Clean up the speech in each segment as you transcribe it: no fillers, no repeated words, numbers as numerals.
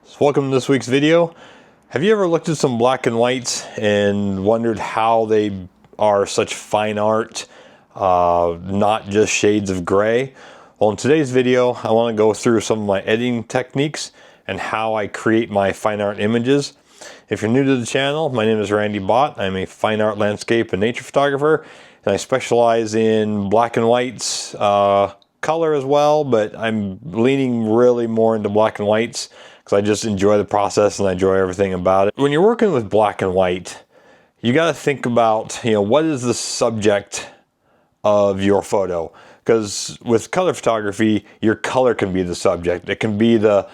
So welcome to this week's video. Have you ever looked at some black and whites and wondered how they are such fine art, not just shades of gray? Well, in today's video, I want to go through some of my editing techniques and how I create my fine art images. If you're new to the channel, my name is Randy Bott. I'm a fine art, landscape, and nature photographer, and I specialize in black and whites, color as well, but I'm leaning really more into black and whites because I just enjoy the process and I enjoy everything about it. When you're working with black and white, you got to think about, what is the subject of your photo? Because with color photography, your color can be the subject. It can be the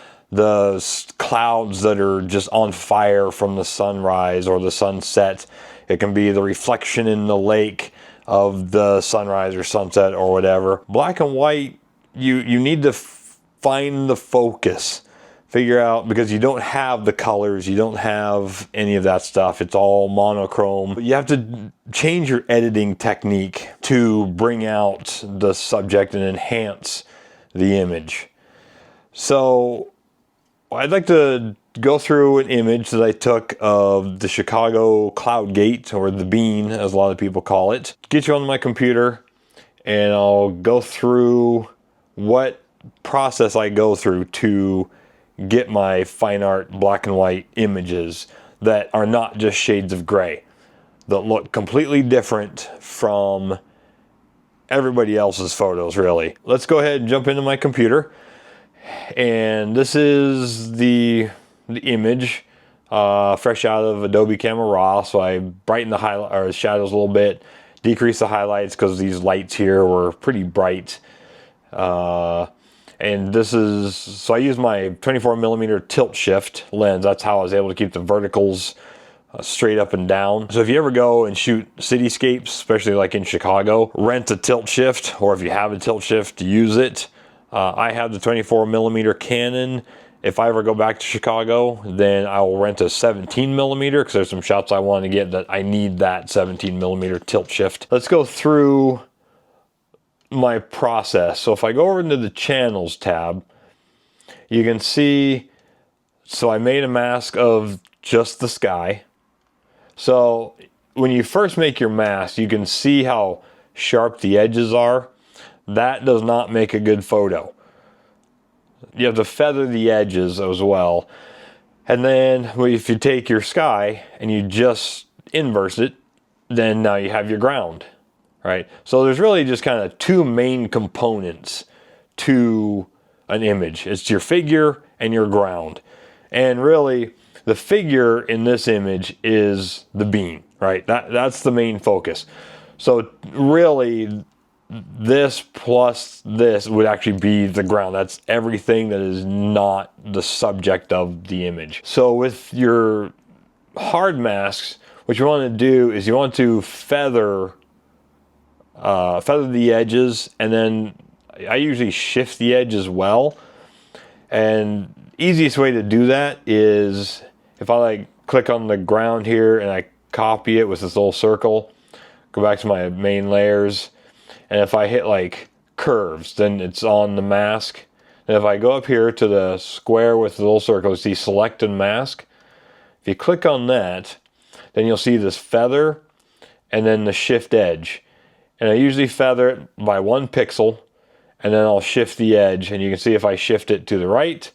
clouds that are just on fire from the sunrise or the sunset. It can be the reflection in the lake of the sunrise or sunset or whatever. Black and white, you need to find the focus. Figure out, because you don't have the colors, you don't have any of that stuff. It's all monochrome. You have to change your editing technique to bring out the subject and enhance the image. So I'd like to go through an image that I took of the Chicago cloud gate, or the bean as a lot of people call it. Get you on my computer and I'll go through what process I go through to get my fine art black and white images that are not just shades of gray, that look completely different from everybody else's photos, really. Let's go ahead and jump into my computer. And this is the image fresh out of Adobe Camera Raw. So I brighten the highlight or shadows a little bit, decrease the highlights because these lights here were pretty bright. And this is, so I use my 24mm tilt shift lens. That's how I was able to keep the verticals straight up and down. So if you ever go and shoot cityscapes, especially like in Chicago, rent a tilt shift, or if you have a tilt shift, use it. I have the 24mm Canon. If I ever go back to Chicago, then I will rent a 17mm because there's some shots I want to get that I need that 17mm tilt shift. Let's go through my process. So if I go over into the channels tab, you can see, so I made a mask of just the sky. So when you first make your mask, you can see how sharp the edges are. That does not make a good photo. You have to feather the edges as well. And then if you take your sky and you just inverse it, then now you have your ground. Right? So there's really just kind of two main components to an image. It's your figure and your ground. And really, the figure in this image is the bean, right? That's the main focus. So really, this plus this would actually be the ground. That's everything that is not the subject of the image. So with your hard masks, what you want to do is you want to feather the edges, and then I usually shift the edge as well. And easiest way to do that is if I click on the ground here and I copy it with this little circle, go back to my main layers, and if I hit curves, then it's on the mask. And if I go up here to the square with the little circle, you see select and mask. If you click on that, then you'll see this feather and then the shift edge. And I usually feather it by 1 pixel, and then I'll shift the edge, and you can see if I shift it to the right,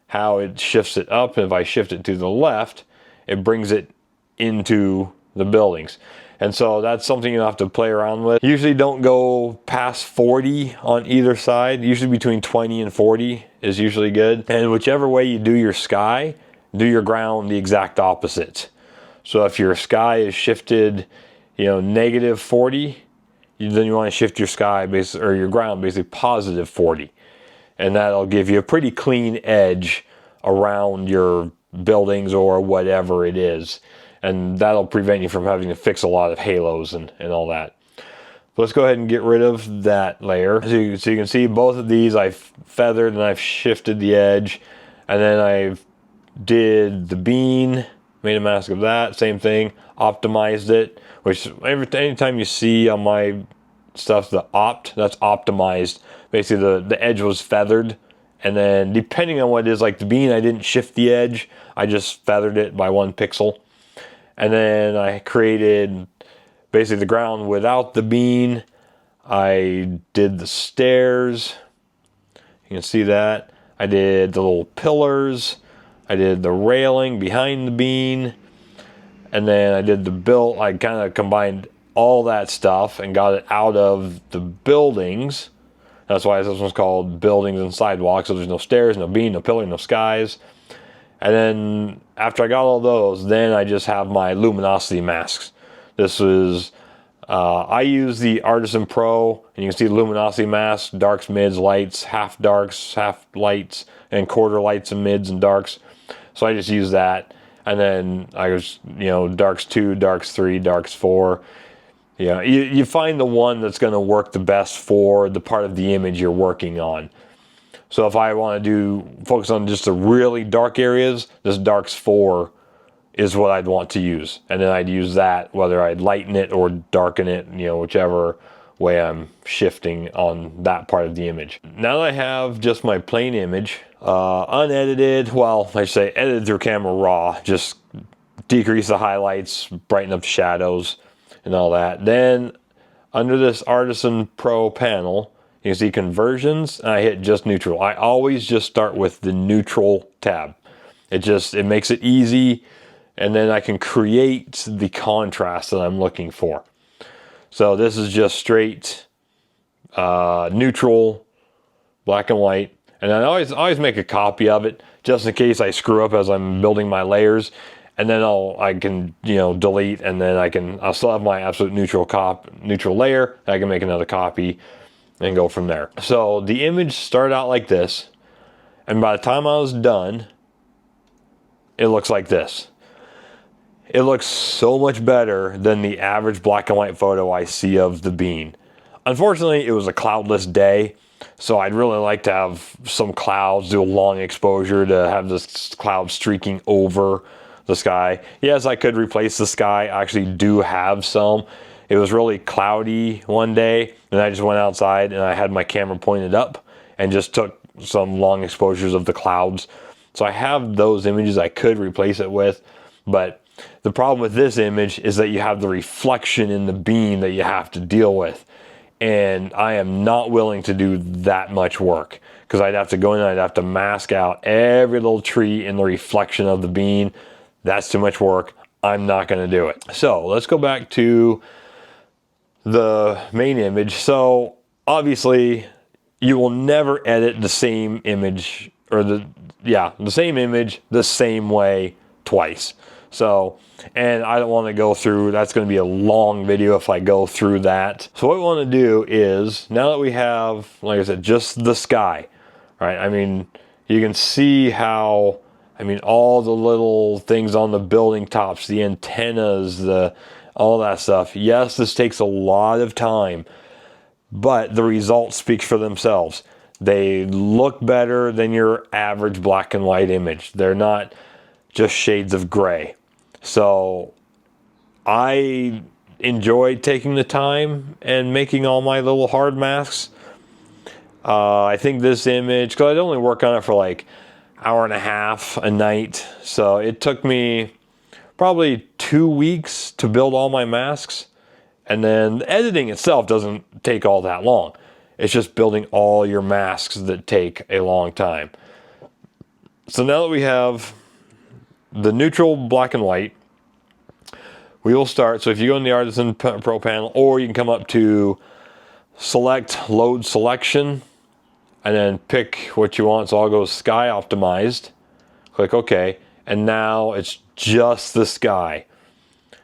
how it shifts it up, and if I shift it to the left, it brings it into the buildings. And so that's something you have to play around with. Usually don't go past 40 on either side. Usually between 20 and 40 is usually good. And whichever way you do your sky, do your ground the exact opposite. So if your sky is shifted, negative 40, then you want to shift your sky or your ground basically positive 40, and that'll give you a pretty clean edge around your buildings or whatever it is, and that'll prevent you from having to fix a lot of halos and all that. But let's go ahead and get rid of that layer. So you can see both of these I've feathered and I've shifted the edge, and then I've did the bean, made a mask of that, same thing, optimized it, which anytime you see on my stuff the that's optimized. Basically the edge was feathered And then depending on what it is, like the bean, I didn't shift the edge. I just feathered it by 1 pixel. And then I created basically the ground without the bean. I did the stairs. You can see that. I did the little pillars. I did the railing behind the bean. And then I did the build. I kind of combined all that stuff and got it out of the buildings. That's why this one's called Buildings and Sidewalks. So there's no stairs, no beam, no pillar, no skies. And then after I got all those, then I just have my luminosity masks. This is, I use the Artisan Pro, and you can see the luminosity mask, darks, mids, lights, half darks, half lights, and quarter lights and mids and darks. So I just use that. And then I was, you know, darks 2, darks 3, darks 4. Yeah, you find the one that's going to work the best for the part of the image you're working on. So if I want to focus on just the really dark areas, this darks 4 is what I'd want to use. And then I'd use that, whether I'd lighten it or darken it, you know, whichever way I'm shifting on that part of the image. Now that I have just my plain image, unedited, well, I say edited through Camera Raw, just decrease the highlights, brighten up the shadows, and all that. Then under this Artisan Pro panel, you can see conversions, and I hit just neutral. I always just start with the neutral tab. It makes it easy, and then I can create the contrast that I'm looking for. So this is just straight neutral, black and white, and I always make a copy of it just in case I screw up as I'm building my layers. And then I can, you know, delete, and then I'll still have my absolute neutral layer. I can make another copy and go from there. So the image started out like this, and by the time I was done, it looks like this. It looks so much better than the average black and white photo I see of the bean. Unfortunately, it was a cloudless day, so I'd really like to have some clouds, do a long exposure to have this cloud streaking over the sky. Yes, I could replace the sky. I actually do have some. It was really cloudy one day, and I just went outside and I had my camera pointed up and just took some long exposures of the clouds. So I have those images I could replace it with, but the problem with this image is that you have the reflection in the bean that you have to deal with. And I am not willing to do that much work, because I'd have to go in and I'd have to mask out every little tree in the reflection of the bean. That's too much work. I'm not going to do it. So let's go back to the main image. So obviously you will never edit the same image, or the same image the same way twice. So, and I don't want to go through, that's going to be a long video if I go through that. So what we want to do is, now that we have, like I said, just the sky, right? I mean, you can see how, all the little things on the building tops, the antennas, all that stuff. Yes, this takes a lot of time, but the results speak for themselves. They look better than your average black and white image. They're not just shades of gray. So I enjoy taking the time and making all my little hard masks. I think this image, because I'd only work on it for like hour and a half a night, so it took me probably 2 weeks to build all my masks, and then the editing itself doesn't take all that long. It's just building all your masks that take a long time. So now that we have the neutral black and white, we will start. So if you go in the Artisan Pro panel, or you can come up to select load selection and then pick what you want. So I'll go sky optimized, click OK, and now it's just the sky.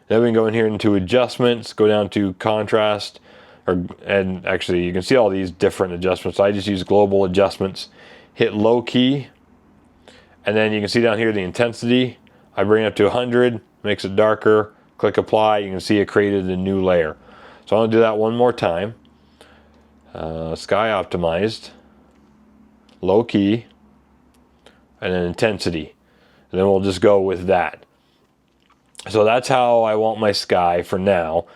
Then we can go in here into adjustments, go down to contrast, and actually you can see all these different adjustments. I just use global adjustments, hit low key, and then you can see down here the intensity. I bring it up to 100, makes it darker, click apply. You can see it created a new layer. So I'm going to do that one more time. Sky optimized, low key, and then intensity. And then we'll just go with that. So that's how I want my sky for now.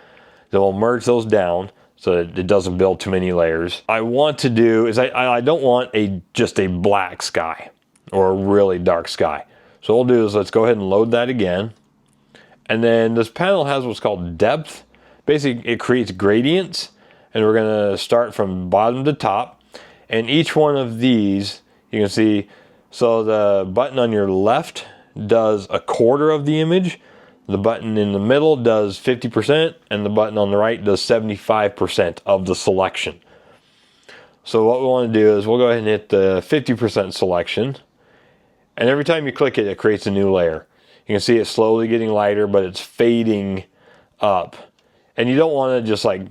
Then we'll merge those down. so that it doesn't build too many layers. I want to do is I don't want just a black sky or a really dark sky. So what we'll do is let's go ahead and load that again. And then this panel has what's called depth. Basically, it creates gradients, and we're gonna start from bottom to top. And each one of these, you can see, so the button on your left does 1/4 of the image, the button in the middle does 50%, and the button on the right does 75% of the selection. So what we want to do is we'll go ahead and hit the 50% selection, and every time you click it, it creates a new layer. You can see it's slowly getting lighter, but it's fading up. And you don't want to just like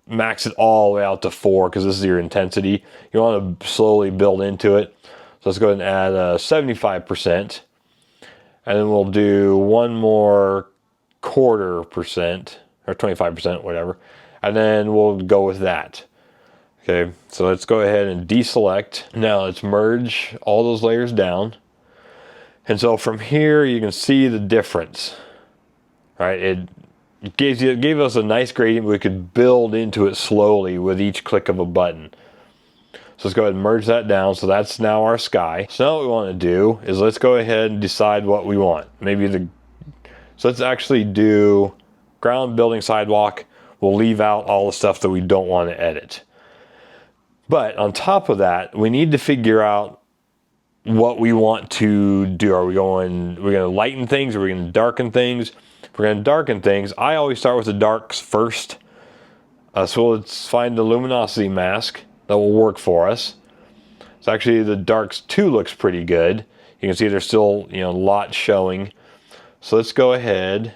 max it all the way out to 4 because this is your intensity. You want to slowly build into it. So let's go ahead and add 75%. And then we'll do one more 1/4% or 25%, whatever. And then we'll go with that. Okay, so let's go ahead and deselect. Now let's merge all those layers down. And so from here, you can see the difference. All right, it gave us a nice gradient. We could build into it slowly with each click of a button. So let's go ahead and merge that down. So that's now our sky. So now what we want to do is let's go ahead and decide what we want. So let's actually do ground, building, sidewalk. We'll leave out all the stuff that we don't want to edit. But on top of that, we need to figure out what we want to do. We're going to lighten things, or we're going to darken things. If we're going to darken things, I always start with the darks first. So let's find the luminosity mask that will work for us. So actually the darks 2 looks pretty good. You can see there's still, a lot showing. So let's go ahead.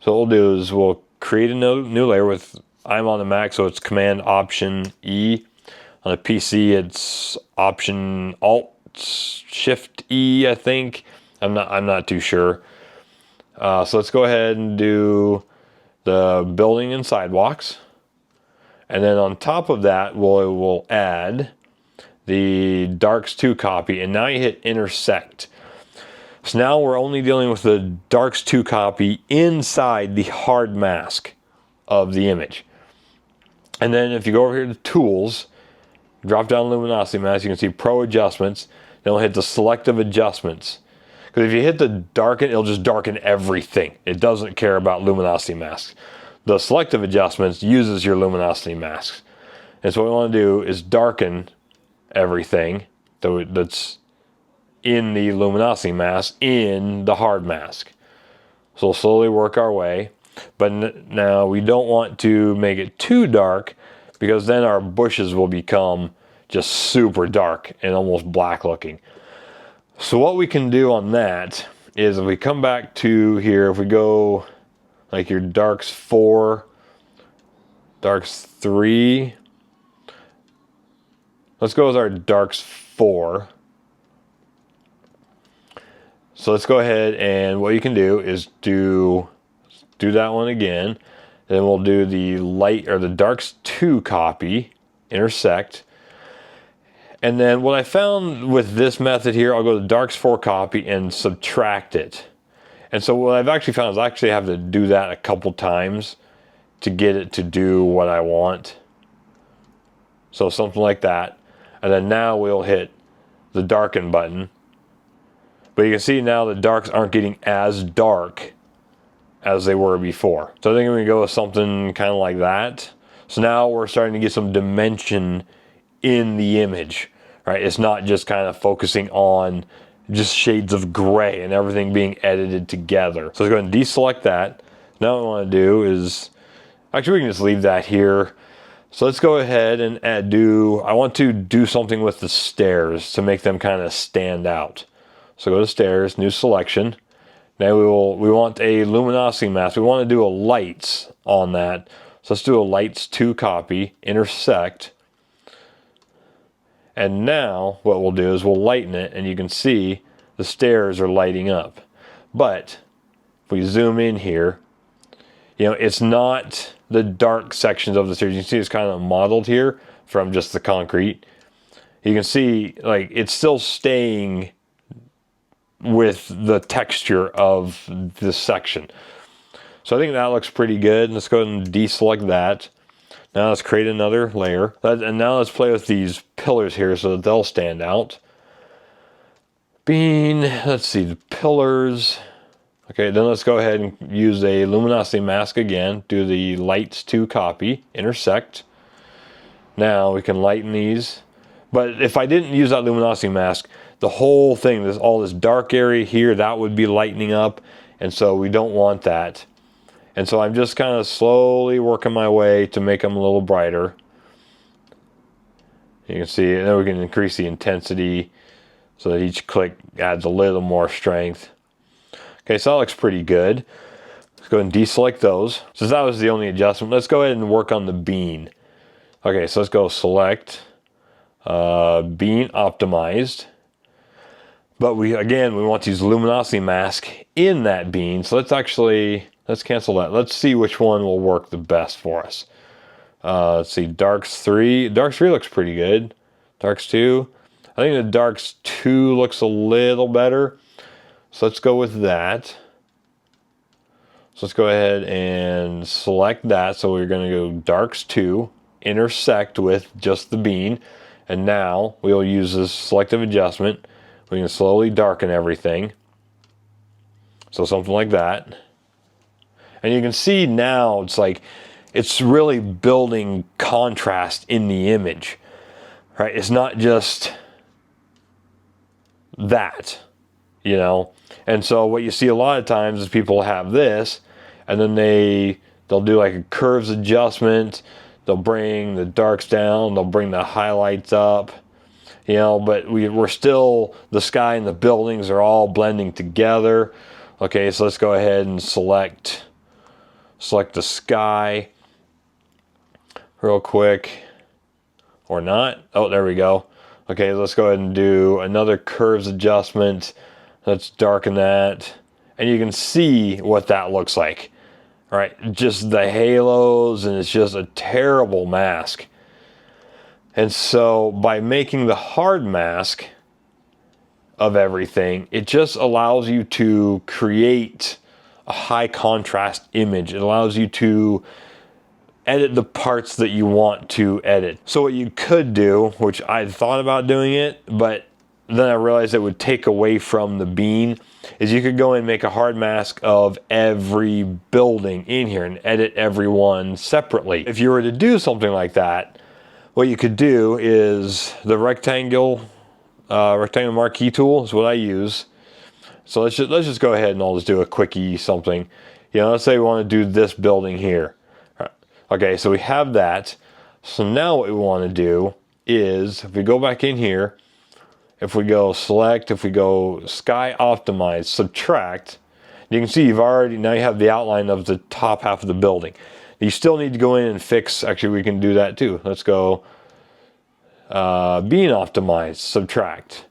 So what we'll do is we'll create a new layer with, I'm on the Mac, so it's Command Option E. On the PC, it's Option Alt Shift E, I think. I'm not too sure. So let's go ahead and do the building and sidewalks. And then on top of that, we'll add the darks 2 copy. And now you hit intersect. So now we're only dealing with the darks 2 copy inside the hard mask of the image. And then if you go over here to tools, drop down luminosity mask, you can see Pro Adjustments. Then we'll hit the selective adjustments. Because if you hit the darken, it'll just darken everything. It doesn't care about luminosity masks. The selective adjustments uses your luminosity masks. And so what we want to do is darken everything that's in the luminosity mask in the hard mask. So we'll slowly work our way. But now we don't want to make it too dark, because then our bushes will become just super dark and almost black looking. So what we can do on that is if we come back to here, if we go like your darks 4, darks 3, let's go with our darks 4. So let's go ahead, and what you can do is do that one again. Then we'll do the light, or the darks 2 copy, intersect. And then what I found with this method here, I'll go to darks 4 copy and subtract it. And so what I've actually found is I actually have to do that a couple times to get it to do what I want. So something like that. And then now we'll hit the darken button. But you can see now the darks aren't getting as dark as they were before. So I think I'm going to go with something kind of like that. So now we're starting to get some dimension in the image, right? It's not just kind of focusing on just shades of gray and everything being edited together. So let's go ahead and deselect that. Now what I want to do is, actually we can just leave that here. So let's go ahead and I want to do something with the stairs to make them kind of stand out. So go to stairs, new selection. Now we want a luminosity mask. We want to do a lights on that. So let's do a lights 2 copy, intersect. And now what we'll do is we'll lighten it, and you can see the stairs are lighting up. But if we zoom in here, it's not the dark sections of the stairs. You can see it's kind of modeled here from just the concrete. You can see like it's still staying with the texture of this section. So I think that looks pretty good. Let's go ahead and deselect that. Now let's create another layer. And now let's play with these pillars here so that they'll stand out. Bean, let's see, the pillars. Okay, then let's go ahead and use a luminosity mask again. Do the lights to copy, intersect. Now we can lighten these. But if I didn't use that luminosity mask, the whole thing, all this dark area here, that would be lightening up. And so we don't want that. And so I'm just kind of slowly working my way to make them a little brighter. You can see, and then we can increase the intensity so that each click adds a little more strength. Okay, so that looks pretty good. Let's go ahead and deselect those. Since that was the only adjustment, let's go ahead and work on the bean. Okay, so let's go select bean optimized. But we want to use luminosity mask in that bean. So let's cancel that. Let's see which one will work the best for us. Let's see, darks 3. Darks 3 looks pretty good. Darks 2. I think the darks 2 looks a little better. So let's go with that. So let's go ahead and select that. So we're going to go darks 2, intersect with just the bean. And now we'll use this selective adjustment. We can slowly darken everything. So something like that. And you can see now it's like, it's really building contrast in the image, right? It's not just that, you know? And so what you see a lot of times is people have this, and then they'll do like a curves adjustment. They'll bring the darks down, they'll bring the highlights up, you know, but we're still, the sky and the buildings are all blending together. Okay, so let's go ahead and select the sky real quick, or not. Oh, there we go. Okay, let's go ahead and do another curves adjustment. Let's darken that, and you can see what that looks like, right? Just the halos, and it's just a terrible mask. And so by making the hard mask of everything, it just allows you to create a high contrast image. It allows you to edit the parts that you want to edit. So what you could do, which I thought about doing it, but then I realized it would take away from the bean, is you could go and make a hard mask of every building in here and edit every one separately. If you were to do something like that, what you could do is the rectangle marquee tool is what I use. So let's just go ahead and I'll just do a quickie something. You know, let's say we want to do this building here. Okay, so we have that. So now what we want to do is, if we go back in here, if we go select, if we go sky optimize, subtract, you can see now you have the outline of the top half of the building. You still need to go in and fix, actually we can do that too. Let's go bean optimize, subtract.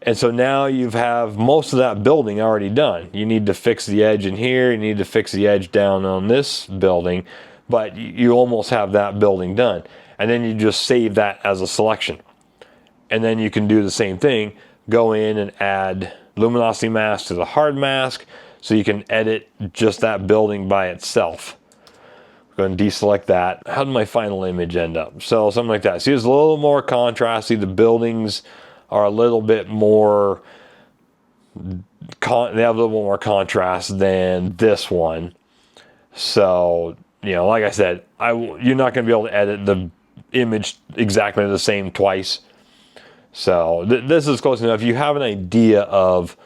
And so now you have most of that building already done. You need to fix the edge in here, you need to fix the edge down on this building, but you almost have that building done. And then you just save that as a selection. And then you can do the same thing, go in and add luminosity mask to the hard mask, so you can edit just that building by itself. Go and deselect that. How did my final image end up? So something like that. See, it's a little more contrasty. The buildings are a little bit more, they have a little more contrast than this one. So, you know, like I said, you're not going to be able to edit the image exactly the same twice. So this is close enough. You have an idea of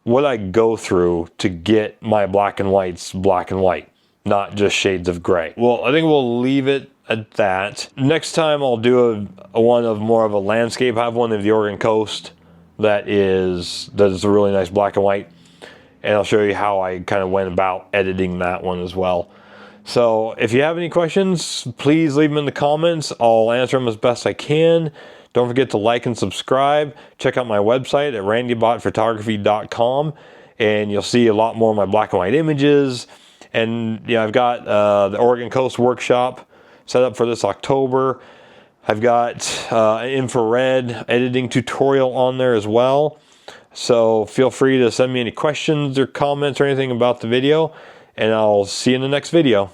what I go through to get my black and whites black and white, not just shades of gray. Well, I think we'll leave it at that. Next time I'll do one of more of a landscape. I have one of the Oregon coast that is a really nice black and white, and I'll show you how I kind of went about editing that one as well. So if you have any questions, please leave them in the comments. I'll answer them as best I can. Don't forget to like and subscribe. Check out my website at randybottphotography.com, and you'll see a lot more of my black and white images. And yeah, I've got the Oregon Coast workshop set up for this October. I've got an infrared editing tutorial on there as well. So feel free to send me any questions or comments or anything about the video, and I'll see you in the next video.